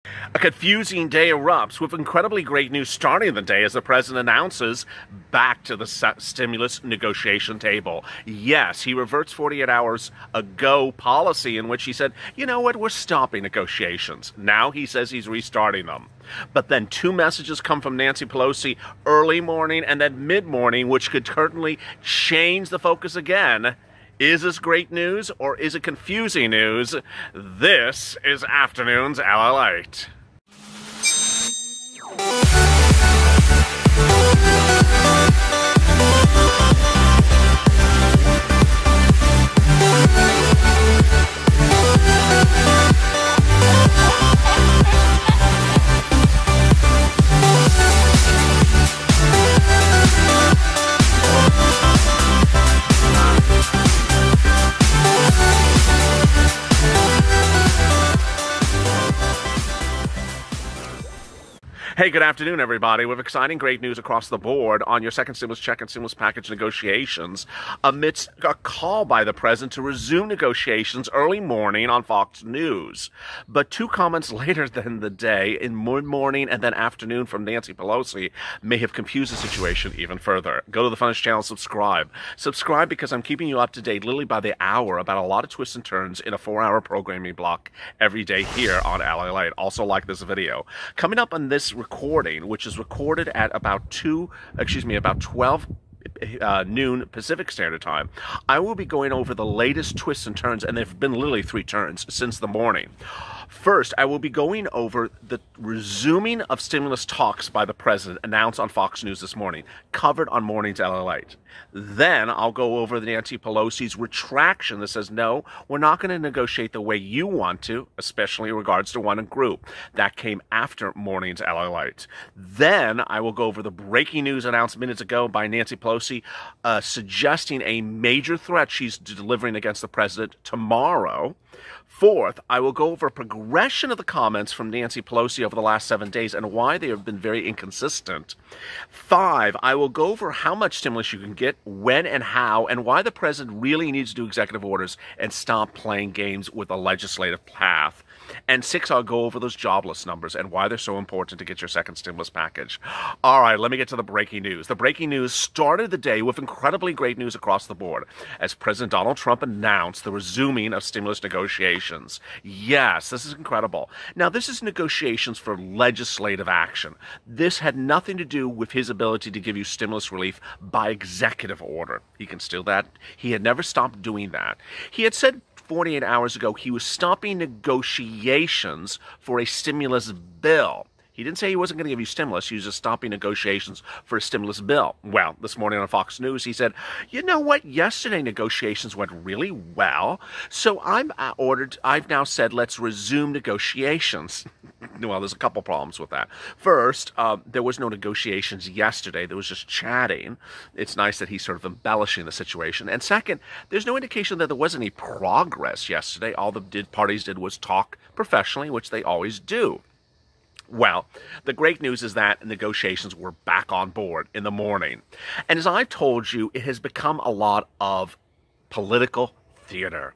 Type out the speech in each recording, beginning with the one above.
A confusing day erupts with incredibly great news starting the day as the president announces back to the stimulus negotiation table. Yes, he reverts 48 hours ago policy in which he said, you know what, we're stopping negotiations. Now he says he's restarting them. But then two messages come from Nancy Pelosi early morning and then mid-morning, which could certainly change the focus again. Is this great news or is it confusing news? This is Afternoons LALATE. Hey, good afternoon, everybody. With exciting great news across the board on your second stimulus check and stimulus package negotiations amidst a call by the president to resume negotiations early morning on Fox News. But two comments later than the day, in mid-morning and then afternoon from Nancy Pelosi, may have confused the situation even further. Go to the Funnest channel, subscribe. Subscribe because I'm keeping you up to date literally by the hour about a lot of twists and turns in a 4-hour programming block every day here on LALATE. Also like this video. Coming up on this recording, which is recorded at about 12 noon Pacific Standard Time, I will be going over the latest twists and turns, and there have been literally 3 turns since the morning. First, I will be going over the resuming of stimulus talks by the president announced on Fox News this morning, covered on Morning's LALATE. Then I'll go over the Nancy Pelosi's retraction that says, no, we're not going to negotiate the way you want to, especially in regards to one group. That came after Morning's LALATE. Then I will go over the breaking news announced minutes ago by Nancy Pelosi suggesting a major threat she's delivering against the president tomorrow. Fourth, I will go over a progression of the comments from Nancy Pelosi over the last 7 days and why they have been very inconsistent. 5, I will go over how much stimulus you can get, when and how, and why the president really needs to do executive orders and stop playing games with the legislative path. And 6, I'll go over those jobless numbers and why they're so important to get your second stimulus package. All right, let me get to the breaking news. The breaking news started the day with incredibly great news across the board as President Donald Trump announced the resuming of stimulus negotiations. Yes, this is incredible. Now, this is negotiations for legislative action. This had nothing to do with his ability to give you stimulus relief by executive order. He can still that. He had never stopped doing that. He had said 48 hours ago he was stopping negotiations for a stimulus bill. He didn't say he wasn't going to give you stimulus. He was just stopping negotiations for a stimulus bill. Well, this morning on Fox News, he said, you know what? Yesterday negotiations went really well. So I've now said, let's resume negotiations. Well, there's a couple problems with that. First, there was no negotiations yesterday. There was just chatting. It's nice that he's sort of embellishing the situation. And second, there's no indication that there was any progress yesterday. All the parties did was talk professionally, which they always do. Well, the great news is that negotiations were back on board in the morning. And as I've told you, it has become a lot of political theater.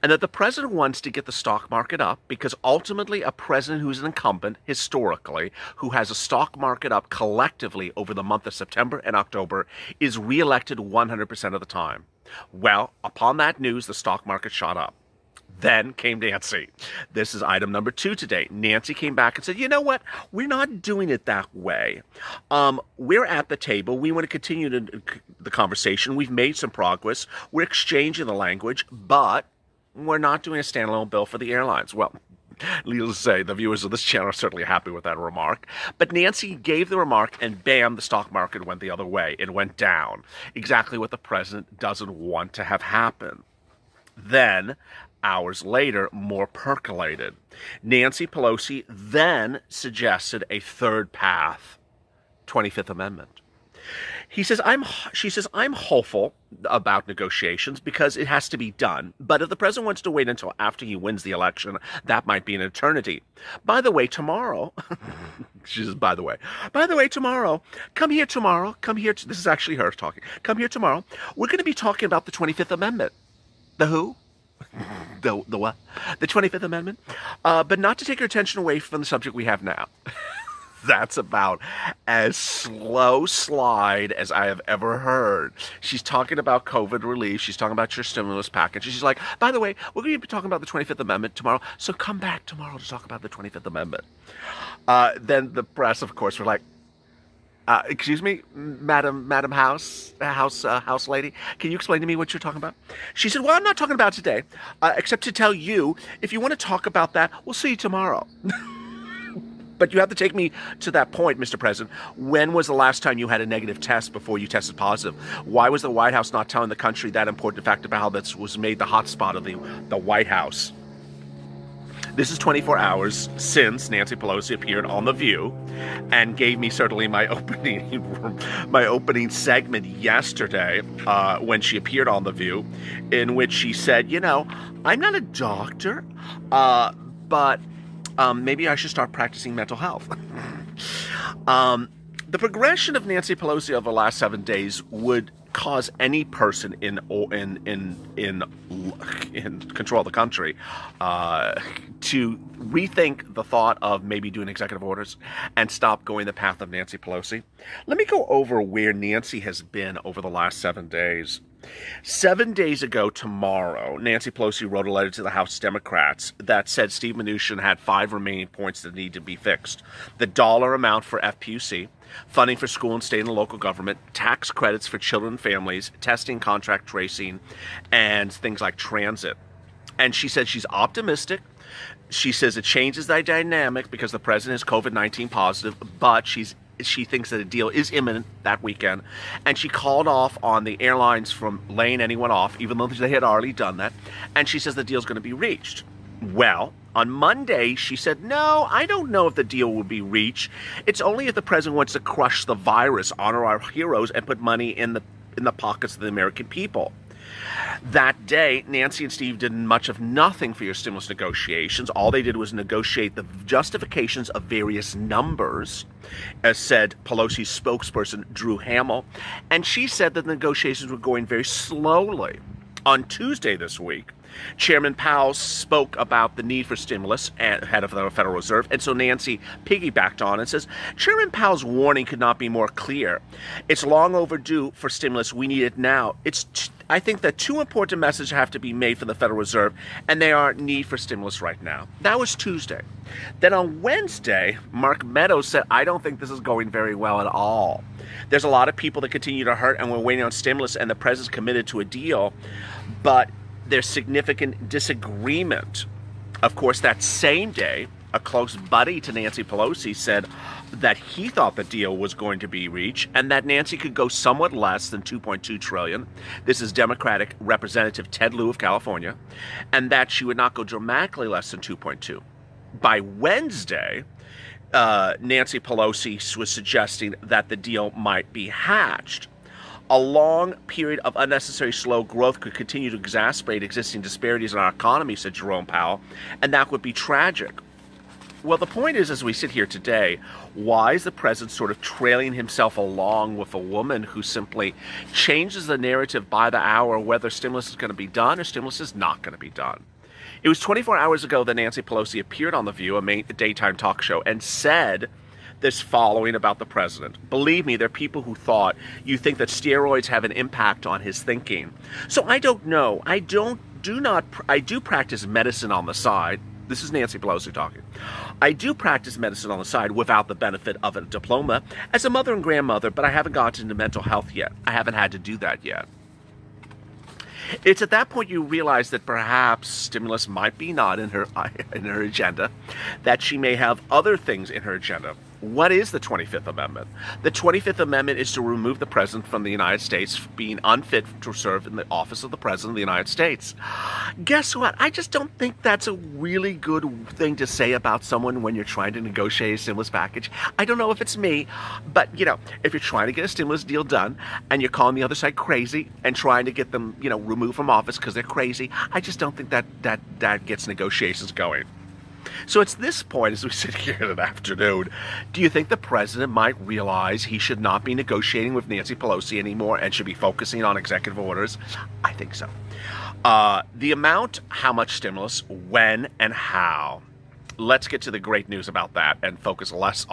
And that the president wants to get the stock market up because ultimately a president who's an incumbent, historically, who has a stock market up collectively over the month of September and October, is reelected 100% of the time. Well, upon that news, the stock market shot up. Then came Nancy. This is item number 2 today. Nancy came back and said, you know what? We're not doing it that way. We're at the table. We want to continue the conversation. We've made some progress. We're exchanging the language, but we're not doing a standalone bill for the airlines. Well, needless to say, the viewers of this channel are certainly happy with that remark. But Nancy gave the remark, and bam, the stock market went the other way. It went down. Exactly what the president doesn't want to have happen. Then, hours later, more percolated. Nancy Pelosi then suggested a third path, 25th Amendment. She says, I'm hopeful about negotiations because it has to be done. But if the president wants to wait until after he wins the election, that might be an eternity. By the way, tomorrow, she says, by the way, tomorrow, come here tomorrow, this is actually her talking, come here tomorrow, we're going to be talking about the 25th Amendment. The who? The what? The 25th Amendment? But not to take your attention away from the subject we have now. That's about as slow slide as I have ever heard. She's talking about COVID relief. She's talking about your stimulus package. She's like, by the way, we're going to be talking about the 25th Amendment tomorrow, so come back tomorrow to talk about the 25th Amendment. Then the press, of course, were like, excuse me, Madam House lady, can you explain to me what you're talking about? She said, well, I'm not talking about today, except to tell you, if you want to talk about that, we'll see you tomorrow. But you have to take me to that point, Mr. President. When was the last time you had a negative test before you tested positive? Why was the White House not telling the country that important fact about how that was made the hotspot of the White House? This is 24 hours since Nancy Pelosi appeared on The View and gave me certainly my opening segment yesterday when she appeared on The View, in which she said, you know, I'm not a doctor, but maybe I should start practicing mental health. The progression of Nancy Pelosi over the last 7 days would cause any person in control of the country to rethink the thought of maybe doing executive orders and stop going the path of Nancy Pelosi. Let me go over where Nancy has been over the last 7 days. 7 days ago tomorrow, Nancy Pelosi wrote a letter to the House Democrats that said Steve Mnuchin had 5 remaining points that need to be fixed. The dollar amount for FPUC, funding for school and state and local government, tax credits for children and families, testing, contract tracing, and things like transit. And she said she's optimistic. She says it changes the dynamic because the president is COVID-19 positive, but she thinks that a deal is imminent that weekend, and she called off on the airlines from laying anyone off, even though they had already done that, and she says the deal's going to be reached. Well, on Monday, she said, no, I don't know if the deal will be reached. It's only if the president wants to crush the virus, honor our heroes, and put money in the pockets of the American people. That day, Nancy and Steve did much of nothing for your stimulus negotiations. All they did was negotiate the justifications of various numbers, as said Pelosi's spokesperson, Drew Hamill. And she said that the negotiations were going very slowly. On Tuesday this week, Chairman Powell spoke about the need for stimulus, head of the Federal Reserve, and so Nancy piggybacked on and says, Chairman Powell's warning could not be more clear. It's long overdue for stimulus. We need it now. I think that 2 important messages have to be made for the Federal Reserve, and they are need for stimulus right now. That was Tuesday. Then on Wednesday, Mark Meadows said, I don't think this is going very well at all. There's a lot of people that continue to hurt, and we're waiting on stimulus, and the president's committed to a deal, but there's significant disagreement. Of course, that same day, a close buddy to Nancy Pelosi said that he thought the deal was going to be reached and that Nancy could go somewhat less than $2.2 trillion. This is Democratic Representative Ted Lieu of California, and that she would not go dramatically less than 2.2. By Wednesday, Nancy Pelosi was suggesting that the deal might be hatched. A long period of unnecessary slow growth could continue to exacerbate existing disparities in our economy, said Jerome Powell, and that would be tragic. Well, the point is, as we sit here today, why is the president sort of trailing himself along with a woman who simply changes the narrative by the hour whether stimulus is going to be done or stimulus is not going to be done? It was 24 hours ago that Nancy Pelosi appeared on The View, a daytime talk show, and said this following about the president. Believe me, there are people who thought you think that steroids have an impact on his thinking. So I don't know. I do practice medicine on the side. This is Nancy Pelosi talking. I do practice medicine on the side without the benefit of a diploma as a mother and grandmother, but I haven't gotten into mental health yet. I haven't had to do that yet. It's at that point you realize that perhaps stimulus might be not in her agenda, that she may have other things in her agenda. What is the 25th Amendment? The 25th Amendment is to remove the president from the United States being unfit to serve in the office of the president of the United States. Guess what? I just don't think that's a really good thing to say about someone when you're trying to negotiate a stimulus package. I don't know if it's me, but, you know, if you're trying to get a stimulus deal done and you're calling the other side crazy and trying to get them, you know, removed from office because they're crazy, I just don't think that gets negotiations going. So it's this point, as we sit here in the afternoon, do you think the president might realize he should not be negotiating with Nancy Pelosi anymore and should be focusing on executive orders? I think so. The amount, how much stimulus, when, and how. Let's get to the great news about that and focus less on